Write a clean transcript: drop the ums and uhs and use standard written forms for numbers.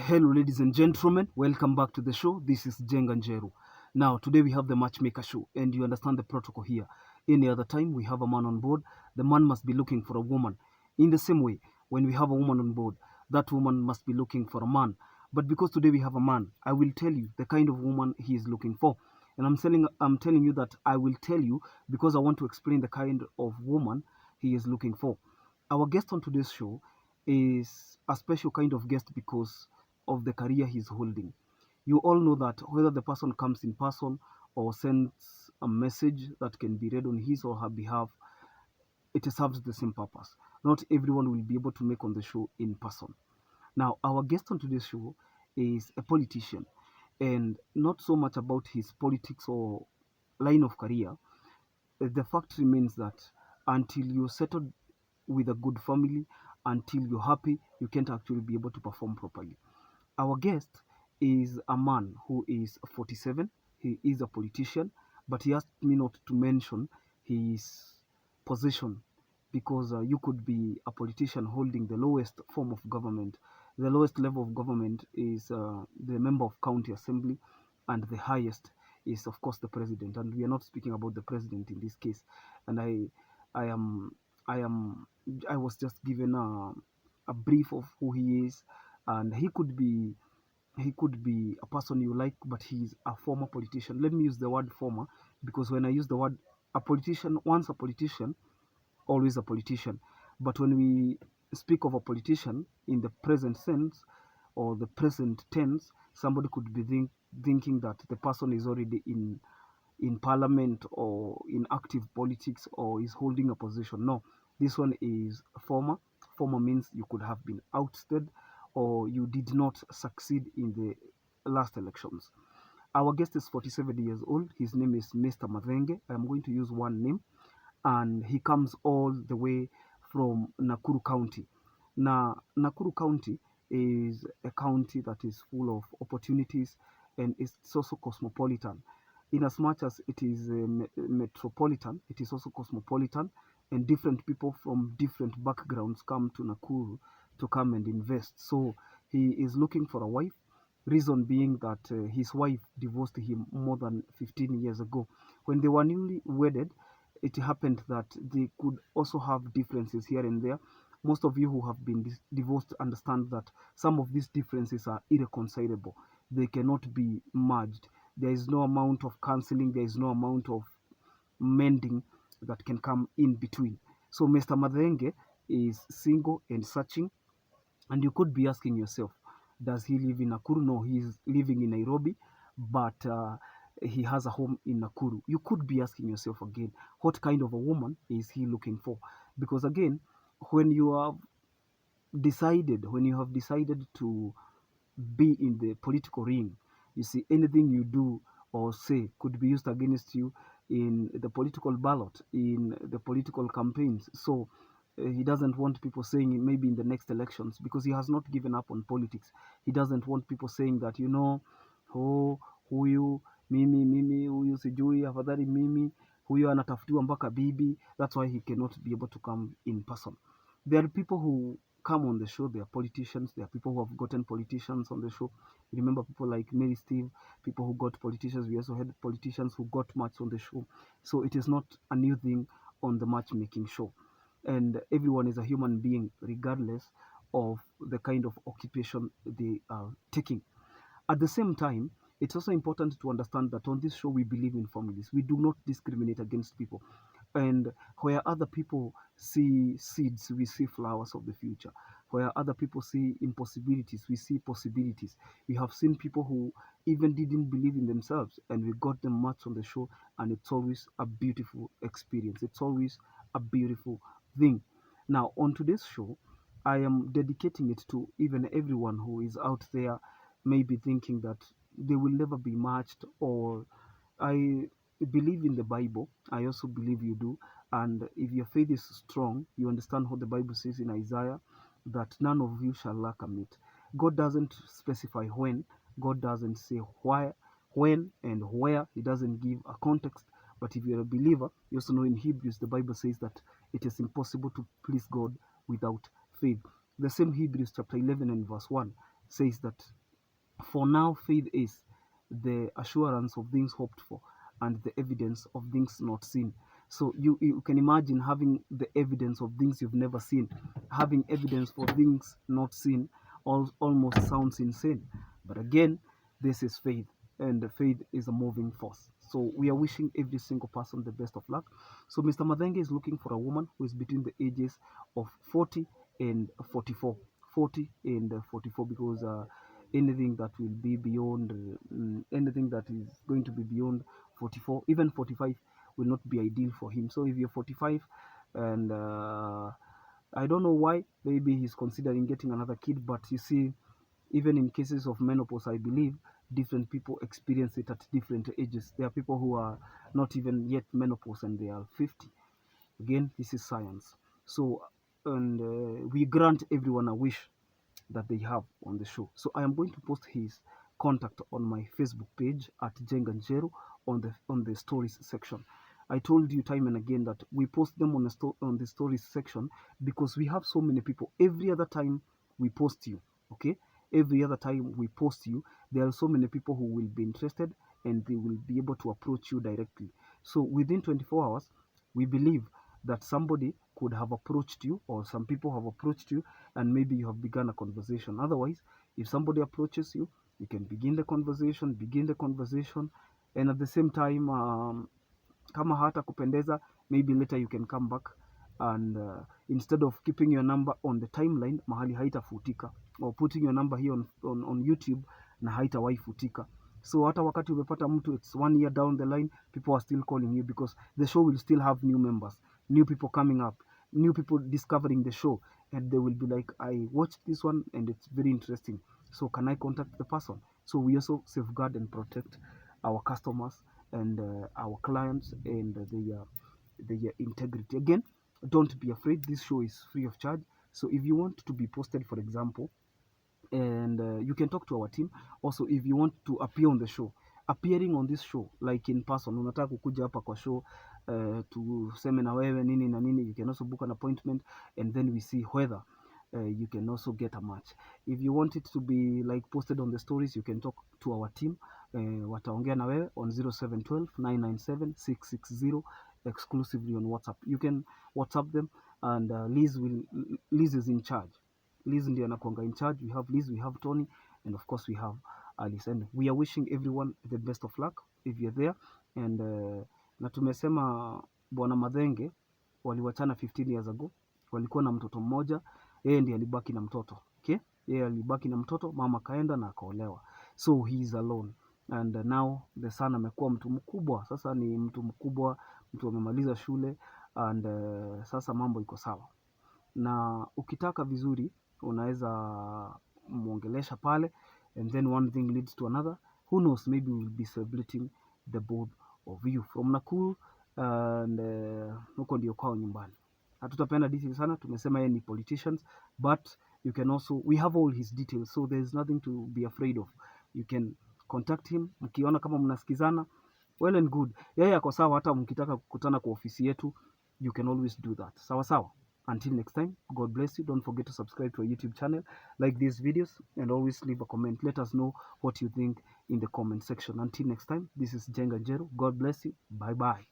Hello, ladies and gentlemen. Welcome back to the show. This is Jenga Njeru. Now, today we have the Matchmaker show, and you understand the protocol here. Any other time we have a man on board, the man must be looking for a woman. In the same way, when we have a woman on board, that woman must be looking for a man. But because today we have a man, I will tell you the kind of woman he is looking for. And I'm telling you that I will tell you because I want to explain the kind of woman he is looking for. Our guest on today's show is a special kind of guest because of the career he's holding. You all know that whether the person comes in person or sends a message that can be read on his or her behalf, it serves the same purpose. Not everyone will be able to make on the show in person. Now, our guest on today's show is a politician, and not so much about his politics or line of career. The fact remains that until you're settled with a good family, until you're happy, you can't actually be able to perform properly. Our guest is a man who is 47. He is a politician, but he asked me not to mention his position because you could be a politician holding the lowest form of government. The lowest level of government is the member of county assembly, and the highest is, of course, the president. And we are not speaking about the president in this case. And I am, I am, I was just given a brief of who he is, and he could be a person you like, but he's a former politician. Let me use the word former because when I use the word a politician, once a politician, always a politician. But when we speak of a politician in the present sense or the present tense, somebody could be thinking that the person is already in parliament or in active politics or is holding a position. No, this one is former. Former means you could have been ousted or you did not succeed in the last elections. Our guest is 47 years old. His name is Mr. Mavenge. I'm going to use one name, and he comes all the way from Nakuru County. Now, Nakuru County is a county that is full of opportunities, and it's also cosmopolitan. In as much as it is metropolitan, it is also cosmopolitan, and different people from different backgrounds come to Nakuru to come and invest. So he is looking for a wife. Reason being that his wife divorced him more than 15 years ago. When they were newly wedded, it happened that they could also have differences here and there. Most of you who have been divorced understand that some of these differences are irreconcilable. They cannot be merged. There is no amount of counseling, there is no amount of mending that can come in between. So Mr. Madhenge is single and searching, and you could be asking yourself, does he live in Nakuru? No, he's living in Nairobi, but he has a home in Nakuru. You could be asking yourself again, what kind of a woman is he looking for? Because again, when you have when you have decided to be in the political ring, you see anything you do or say could be used against you in the political ballot, in the political campaigns. So he doesn't want people saying it maybe in the next elections because he has not given up on politics. He doesn't want people saying that, oh, huyu mimi huyu sijui afadhali mimi huyu anatafutiwa mpaka bibi. That's why he cannot be able to come in person. There are people who come on the show. They are politicians. There are people who have gotten politicians on the show. Remember people like Mary Steve, people who got politicians. We also had politicians who got match on the show. So it is not a new thing on the matchmaking show. And everyone is a human being, regardless of the kind of occupation they are taking. At the same time, it's also important to understand that on this show we believe in families. We do not discriminate against people. And where other people see seeds, we see flowers of the future. Where other people see impossibilities, we see possibilities. We have seen people who even didn't believe in themselves, and we got them much on the show, and it's always a beautiful experience. It's always a beautiful thing. Now, on today's show, I am dedicating it to even everyone who is out there maybe thinking that they will never be matched, or I believe in the Bible. I also believe you do. And if your faith is strong, you understand what the Bible says in Isaiah, that none of you shall lack a meat. God doesn't specify when, God doesn't say why, when and where. He doesn't give a context. But if you're a believer, you also know in Hebrews, the Bible says that it is impossible to please God without faith. The same Hebrews chapter 11 and verse 1 says that for now faith is the assurance of things hoped for and the evidence of things not seen. So you can imagine having the evidence of things you've never seen, having evidence for things not seen, almost sounds insane. But again, this is faith, and the faith is a moving force. So we are wishing every single person the best of luck. So Mr. Madenge is looking for a woman who is between the ages of 40 and 44. 40 and 44, because anything that will be beyond anything that is going to be beyond 44, even 45, will not be ideal for him. So if you're 45 and I don't know why, maybe he's considering getting another kid, but you see, even in cases of menopause, I believe different people experience it at different ages. There are people who are not even yet menopause and they are 50. Again, this is science. So, and we grant everyone a wish that they have on the show. So I am going to post his contact on my Facebook page at Jenga Njeru on the stories section. I told you time and again that we post them on the stories section because we have so many people. Every other time we post you, okay? Every other time we post you, there are so many people who will be interested and they will be able to approach you directly. So within 24 hours, we believe that somebody could have approached you, or some people have approached you, and maybe you have begun a conversation. Otherwise, if somebody approaches you, you can begin the conversation, and at the same time, kama hata kupendeza, maybe later you can come back and instead of keeping your number on the timeline mahali haitafutika, or putting your number here on YouTube na haitawahi futika. So hata wakati umepata mtu, it's 1 year down the line, people are still calling you because the show will still have new members, new people coming up, new people discovering the show, and they will be like, I watched this one and it's very interesting, so can I contact the person? So we also safeguard and protect our customers and our clients and their integrity. Again, don't be afraid, this show is free of charge. So if you want to be posted, for example, and you can talk to our team. Also, if you want to appear on the show, appearing on this show like in person, unataka kukuja hapa kwa show tuseme na wewe nini na nini, you can also book an appointment and then we see whether you can also get a match. If you want it to be like posted on the stories, you can talk to our team, wataongea na wewe on 0712 997 660 exclusively on WhatsApp. You can WhatsApp them and Liz is in charge. Liz ndiye anakuanga in charge. We have Liz, we have Tony, and of course we have Alice. And we are wishing everyone the best of luck if you're there. And na tumesema Bwana Madenge waliwachana 15 years ago, walikuwa na mtoto mmoja, yeye ndiye alibaki na mtoto. Okay? Yeye alibaki na mtoto, mama kaenda na akaolewa. So he is alone. And now the son amekuwa mtu mkubwa. Sasa ni mtu mkubwa, mtu amemaliza shule, and sasa mambo iko sawa. Na ukitaka vizuri unaweza muongelesha pale, and then one thing leads to another. Who knows, maybe we'll be celebrating the both of you from Nakuru, and huko ndio kwao nyumbani. Hatutapenda details sana, tumesema yeye ni politicians, but you can also, we have all his details, so there is nothing to be afraid of. You can contact him mkiona kama mnasikizana, well and good. Yeye ako sawa, hata mkitaka kukutana kwa ofisi yetu, you can always do that. Sawa sawa. Until next time, God bless you. Don't forget to subscribe to our YouTube channel, like these videos, and always leave a comment. Let us know what you think in the comment section. Until next time, this is Jenga Njeru. God bless you. Bye bye.